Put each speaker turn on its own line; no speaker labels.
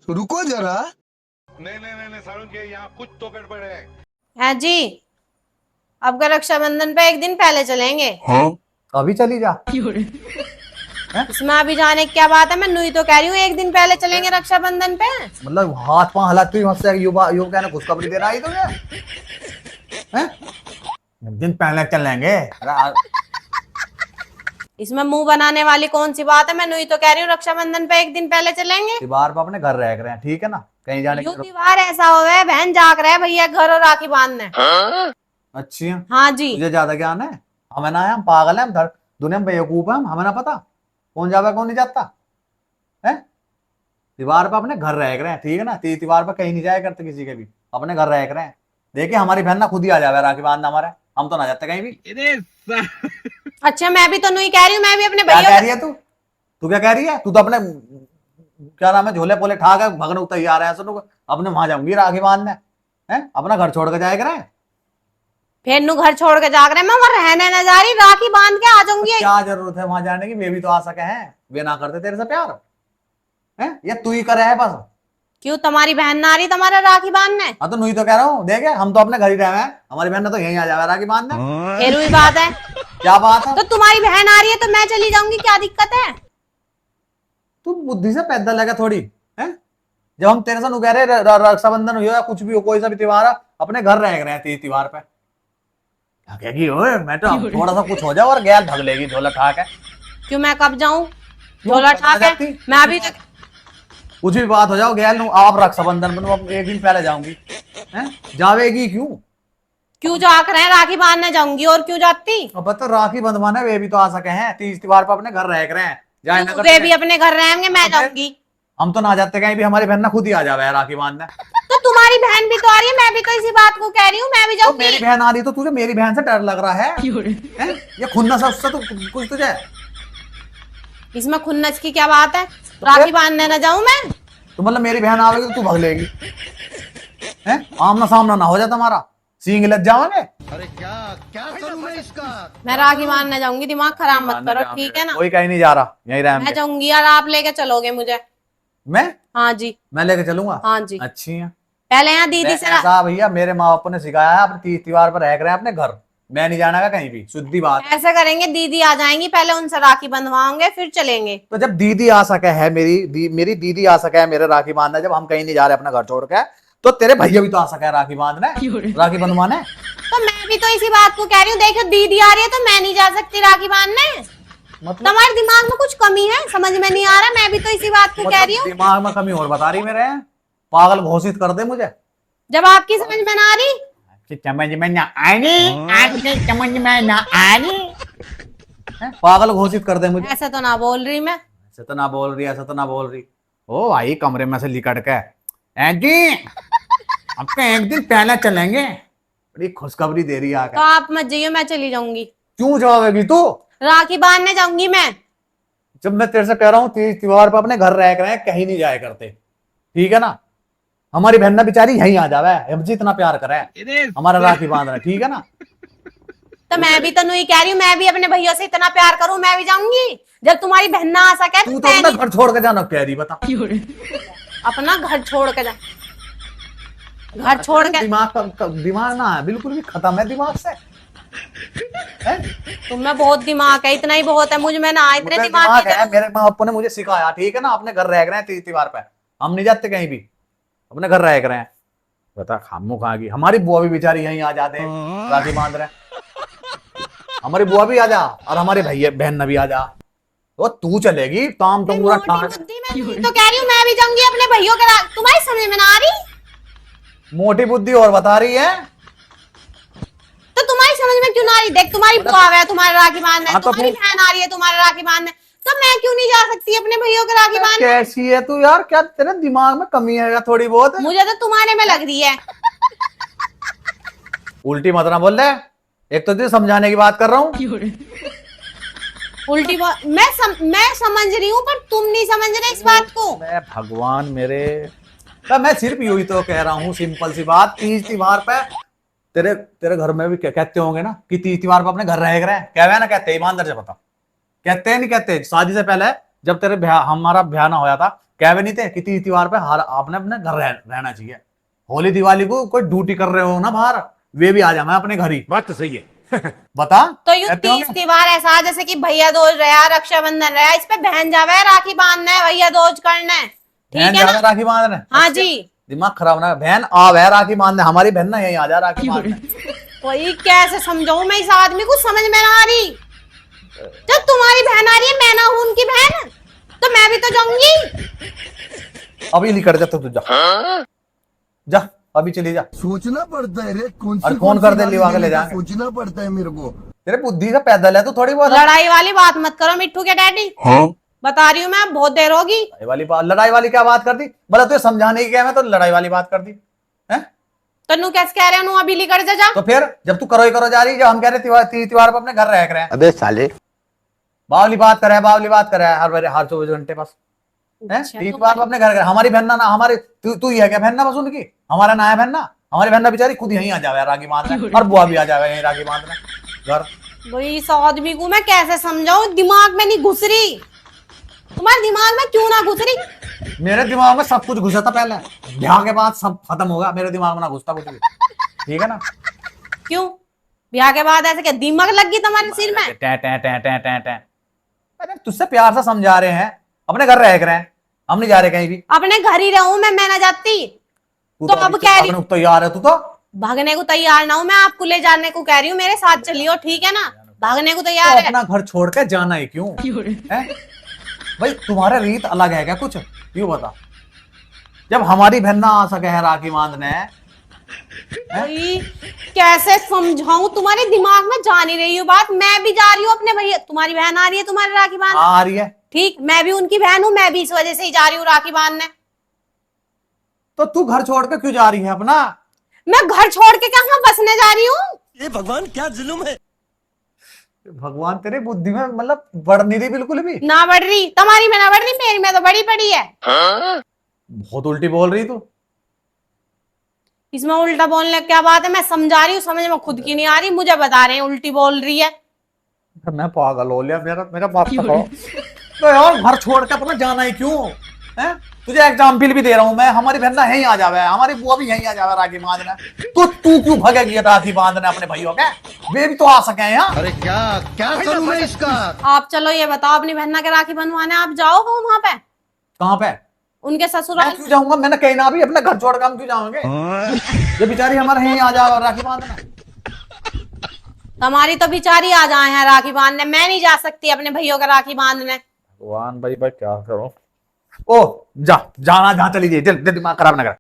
रुको जरा।
नहीं नहीं नहीं, नहीं सारुण के यहाँ कुछ तो गड़बड़ है।
है जी। अब का रक्षाबंधन पे एक दिन पहले चलेंगे।
हाँ?
अभी चली जा।
इसमें अभी जाने की क्या बात है, मैं नुई तो कह रही हूँ एक दिन पहले चलेंगे रक्षाबंधन पे।
मतलब हाथ पांव हलाती हुई मुझसे युवा युवक कहना खुशखबरी दे रहा है तुझे हैं? एक दिन पहले चलेंगे।
इसमें मुंह बनाने वाली कौन सी बात है, मैं नुई तो कह रही हूँ रक्षाबंधन पे एक दिन पहले चलेंगे।
त्योहार पर अपने घर रह रहे हैं, ठीक है ना, कहीं जाने
यूं
की
त्योहार ऐसा हो है, बहन जाग रहा है भैया घर और राखी बांधने।
अच्छी है।
हाँ जी।
तुझे ज्यादा ज्ञान है, हमें ना है, हम पागल हैं, हम दुनिया में बेवकूफ है, हमें ना पता कौन जावे कौन नहीं जाता है। त्योहार पर अपने घर रह रहे हैं, ठीक है ना, त्योहार पर कहीं नहीं जाया करते किसी के भी, अपने घर रह रहे हैं। देखिए हमारी बहन ना खुद ही आ जावे राखी बांधना हमारे, हम तो ना जाते कहीं भी।
अच्छा मैं भी तो नुई कह रही हूँ, मैं भी अपने
क्या कह
भैया
रही है तू क्या कह रही है? तू तो अपने क्या नाम है झोले पोले ठाक है, भगन तैयार है, सुनो अपने वहां जाऊंगी राखी बांधने हैं, अपना घर छोड़ के जाएगा रहे।
फिर नु घर छोड़ के जाग रहे हैं, मैं वहां रहने न जा रही, राखी बांध के आ जाऊंगी।
क्या जरूरत है वहां जाने की, वे भी तो आ सके हैं, वे ना करते तेरे से प्यार है, ये तू ही करे है बस।
क्यों तुम्हारी बहन ना आ रही तुम्हारा राखी बांधने?
हाँ तो नहीं तो कह रहा हूँ, देखे हम तो अपने घर ही रहे हैं, हमारी बहन ने तो यहीं आ जाए राखी बांधने।
फिर वही बात है।
क्या बात है?
तो तुम्हारी बहन आ रही है तो मैं चली जाऊंगी, क्या दिक्कत है?
तू बुद्धि से पैदा लगा थोड़ी है। जब हम तेरे से नु कह रहे रक्षाबंधन हो या कुछ भी हो, कोई सा भी त्योहार अपने घर रह रहे हैं त्योहार पे, क्या कहेगी ओए मैं तो थोड़ा सा कुछ हो जाए और गैल भग लेगी झोला ठाक है।
क्यों मैं कब जाऊं? झोला ठाक है मैं अभी तक।
कुछ भी बात हो जाओ गैल नु आप रक्षाबंधन में अब एक दिन पहले जाऊंगी हैं, जावेगी क्यों?
क्यों जाग रहे हैं, राखी बांधने जाऊंगी और क्यों जाती?
अब बता राखी बंधवाने वे भी तो आ सके हैं, तीज त्योहार पर अपने घर रह रहे हैं, जाए ना
वे भी अपने घर रहेंगे, मैं जाऊंगी।
हम तो ना जाते कहीं भी, हमारी बहन ना खुद ही आ जावे राखी बांधने।
तो तुम्हारी बहन भी तो आ रही है, मैं भी तो इसी बात को कह रही हूँ, मैं भी
तो
जाऊंगी।
मेरी बहन आ रही तो तुझे मेरी बहन से डर लग रहा है हैं? ये खुन्नस है उससे तो कुछ तुझे।
इसमें खुन्नस की क्या बात है? राखी बांधने न जाऊं मैं?
तो मतलब मेरी बहन आवेगी तो तू भग लेगी हैं? आमना सामना ना हो जाता हमारा, सींग लग जाओगे।
अरे क्या क्या करूं मैं इसका?
मैं राखी बांधने जाऊंगी, दिमाग खराब मत करो, ठीक है ना?
कोई कहीं नहीं जा रहा, यहीं रह
मैं जाऊंगी यार, आप लेके चलोगे मुझे?
मैं
हाँ जी।
मैं लेके चलूंगा।
हाँ जी।
अच्छी है।
पहले यहाँ दीदी से
ऐसा भैया मेरे माँ बाप ने सिखाया है, अपने तीज त्योहार पर रह रहे हैं अपने घर, मैं नहीं जाना का कहीं भी, शुद्धि बात।
ऐसा करेंगे, दीदी आ जाएंगी, पहले उनसे राखी बंधवाओगे फिर चलेंगे।
तो जब दीदी आ सके है, मेरी दीदी आ सके है मेरे राखी बांधने, जब हम कहीं नहीं जा रहे अपना घर छोड़ के, तो तेरे भैया भी तो आ सके है राखी बांधने, राखी बंधवाने।
तो मैं भी तो इसी बात को कह रही हूँ, देखो दीदी आ रही है तो मैं नहीं जा सकती राखी बांधने?
मतलब
तुम्हारे दिमाग में कुछ कमी है, समझ में नहीं आ रहा, मैं भी तो इसी बात को कह रही हूँ।
दिमाग में कमी और बता रही मेरे, पागल घोषित कर दे मुझे।
जब आपकी समझ में ना आ रही,
समझ में ना आनी, आपके समझ में ना आनी, पागल घोषित कर दे मुझे।
ऐसा तो ना बोल रही मैं।
ऐसा तो ना बोल रही, ऐसा तो ना बोल रही। ओ भाई कमरे में से लिकट के जी अब तो एक दिन पहले चलेंगे, बड़ी खुशखबरी दे रही है
तो
आके।
आप मत जाइए, मैं चली जाऊंगी।
क्यों जाओगी तू?
राखी बांधने जाऊंगी मैं।
जब मैं तेरे से कह रहा हूँ तीज त्योहार पर अपने घर रह कर हैं, कहीं नहीं जाया करते, ठीक है ना, हमारी बहन ना बेचारी यहीं आ जावे, हमसे इतना प्यार करे, हमारा राखी बांध रहा है, ठीक है ना।
तो मैं भी तो नहीं कह रही हूँ, मैं भी अपने भैया से इतना प्यार करूं, मैं भी जाऊंगी। जब तुम्हारी बहन ना आ सके
तू
तो
तो
मैं
अपना
नहीं।
घर छोड़ के जाना कह रही, बता।
अपना घर छोड़ के जा, घर छोड़ के।
दिमाग ना है, बिल्कुल भी खत्म है दिमाग से हैं?
तुम्हें बहुत दिमाग है, इतना ही बहुत है, मुझ में ना इतने
मुझे
दिमाग
दिमाग
की
है, मेरे माँ बाप ने मुझे सिखाया, ठीक है ना, अपने घर रह रहे हैं तीज त्योहार पे, हम नहीं जाते कहीं भी, अपने घर रह रहे हैं। बता खामो कहाँ की, हमारी बुआ भी बेचारी यहीं आ जाते हैं राखी बांध रहे, हमारी बुआ भी आ जा और हमारे भैया बहन भी आ जा, तो तू चलेगी काम तो पूरा
मोटी बुद्धि में तो कह रही हूँ, मैं भी जाऊंगी अपने भैया के तुम्हारी समझ में ना आ रही?
मोटी बुद्धि और बता रही है।
तो तुम्हारी समझ में क्यों ना आ रही? देख तुम्हारी बुआ है तुम्हारे राखी बांधने,
हाँ, तो
तुम्हारी बहन आ रही है तुम्हारे राखी बांधने, तो मैं क्यों नहीं जा सकती अपने भैया के राखी बांधने?
कैसी है तू यार, क्या तेरे दिमाग में कमी है थोड़ी बहुत?
मुझे तो तुम्हारे में लग रही है।
उल्टी मत ना बोल रहे, एक तो तुझे समझाने की बात कर रहा हूँ।
उल्टी बात मैं समझ रही हूँ, पर तुम नहीं समझ रहे इस बात को।
मैं भगवान मेरे, तो मैं सिर्फ यही तो कह रहा हूँ, सिंपल सी बात, तीज त्योहार पे तेरे तेरे घर में भी कहते होंगे ना कि तीज त्योहार पे अपने घर रह रहे हैं, क्या ना कहते, ईमानदार से बता, कहते हैं नहीं कहते? शादी से पहले जब तेरे हमारा ब्याह ना होया था, कह भी नहीं थे कि तीज त्योहार पे हर आपने अपने घर रहना चाहिए। होली दिवाली को कोई ड्यूटी कर रहे हो ना बाहर, वे भी आ जाए, मैं अपने घर ही।
बात तो सही है।
बता
तो यू
कहते
तीज
होंगे।
त्योहार ऐसा जैसे कि भैया दूज रहा, रक्षाबंधन रहा, इस पे बहन जावे राखी बांधना है, भैया दूज करना है,
बहन
ठीक है
ज्यादा
ना?
राखी बांधने?
हाँ जी।
दिमाग खराब ना, बहन आव है राखी बांधने, हमारी बहन ना यही आ जा राखी बांधने।
वही कैसे समझाऊं मैं इस आदमी को, समझ में ना आ रही। जब तुम्हारी बहन आ रही है, मैं ना हूं उनकी बहन, तो मैं भी तो जाऊंगी।
अभी नहीं कर जाता, तू जा जा, अभी चली जा।
सोचना पड़ता है रे, कौन
और
सी
कौन कर दे
गाली
लिवा के
देने
ले
का
जाके?
सोचना पड़ता है मेरे को।
तेरे बुद्धि से पैदल है तू थोड़ी बहुत।
लड़ाई वाली बात मत करो मिट्टू के डैडी, बता रही हूँ मैं, बहुत देर होगी।
लड़ाई वाली क्या बात कर दी? बोला तुझे समझाने की क्या, मैं तो लड़ाई वाली बात कर दी है?
तो नू कैसे कह रहे हो, अभी लेकर जा।
तो फिर जब तू करो ही करो जा रही, जब हम कह रहे त्योहार पर अपने घर रह रहे हैं।
अबे साले,
बावली बात करे, बावली बात करे हर 24 घंटे बस।
अच्छा,
त्योहार पर अपने घर, हमारी बहन ना हमारी, तू ही है क्या बहन ना बस उनकी? हमारा ना है बहन ना, हमारी बहन ना बेचारी खुद यहीं आ जावे राखी बांधने, और बुआ भी आ जावे यहीं राखी बांधने घर।
भाई इस आदमी को मैं कैसे समझाऊं, दिमाग में नहीं घुस रही। तुम्हारे दिमाग में क्यों ना घुस रही?
मेरे दिमाग में सब कुछ घुसा था पहले, ब्याह के बाद सब खत्म होगा, मेरे दिमाग में ना घुसता कुछ भी, ठीक है ना?
क्यों ब्याह के बाद ऐसे क्या दिमाग लग गई तुम्हारे सिर में?
टे टे टे टे टे टे। अरे तुझसे प्यार से समझा रहे हैं, अपने घर रह रहे हैं, हम नहीं जा रहे कहीं भी।
अपने घर ही रहूं मैं ना जाती।
तू
तो अब कह रही,
तो यार है तू तो।
भागने को तैयार ना हूं मैं, आपको ले जाने को कह रही हूँ, मेरे साथ चलियो, ठीक है ना? भागने को तैयार
तो
है।
अपना घर छोड़ के जाना ही क्यों है भाई? तुम्हारा रीत अलग है क्या कुछ? यूं बता, जब हमारी बहन ना आ सके है राखी बांधने है?
भाई कैसे समझाऊं, तुम्हारे दिमाग में जा नहीं रही हूँ बात। मैं भी जा रही हूँ अपने भैया, तुम्हारी बहन आ रही है तुम्हारी राखी बांधने,
आ रही है
ठीक, मैं भी उनकी बहन हूँ, मैं भी इस वजह से ही जा रही हूँ राखी बांधने।
तो तू घर छोड़ के क्यों जा रही है अपना?
मैं घर छोड़ के कहाँ बसने जा रही हूँ?
ये भगवान क्या जुल्म है।
भगवान तेरी बुद्धि में मतलब बढ़ नहीं रही बिल्कुल भी।
ना बढ़ रही तुम्हारी में, ना बढ़ रही मेरी में, तो बड़ी पड़ी है।
बहुत उल्टी बोल रही तू।
इसमें उल्टा बोलने क्या बात है? मैं समझा रही हूँ, समझ में खुद की नहीं आ रही, मुझे बता रहे हैं उल्टी बोल रही है।
मैं पागल हो लिया, मेरा मेरा बाप तो तो यार घर छोड़ के अपना जाना ही क्यों है? तुझे एग्जाम्पल भी दे रहा हूं मैं, हमारी बहन यहीं आ जावे, हमारी बुआ भी यहीं आ जावे राखी बांधने, तो तू क्यों भगेगी राखी बांधने अपने भाइयों के? वे भी तो आ सके यहाँ।
अरे क्या क्या करूं मैं इसका।
आप चलो ये बताओ, अपनी बहना के राखी बनवाने आप जाओ वहां पे,
कहाँ पे?
उनके
मैं
ससुराल।
क्यों जाऊंगा? मैंने कहीं ना भी अपने घर छोड़ के हम क्यों जाओगे? ये बेचारी हमारे यहीं आ जाओ राखी बांधने।
तुम्हारी तो बिचारी आ जाए हैं राखी बांधने, मैं नहीं जा सकती अपने भैयों के राखी बांधने।
भगवान भाई क्या करो? ओ जा, जाना जहाँ चली जाइए, दिमाग खराब ना कर।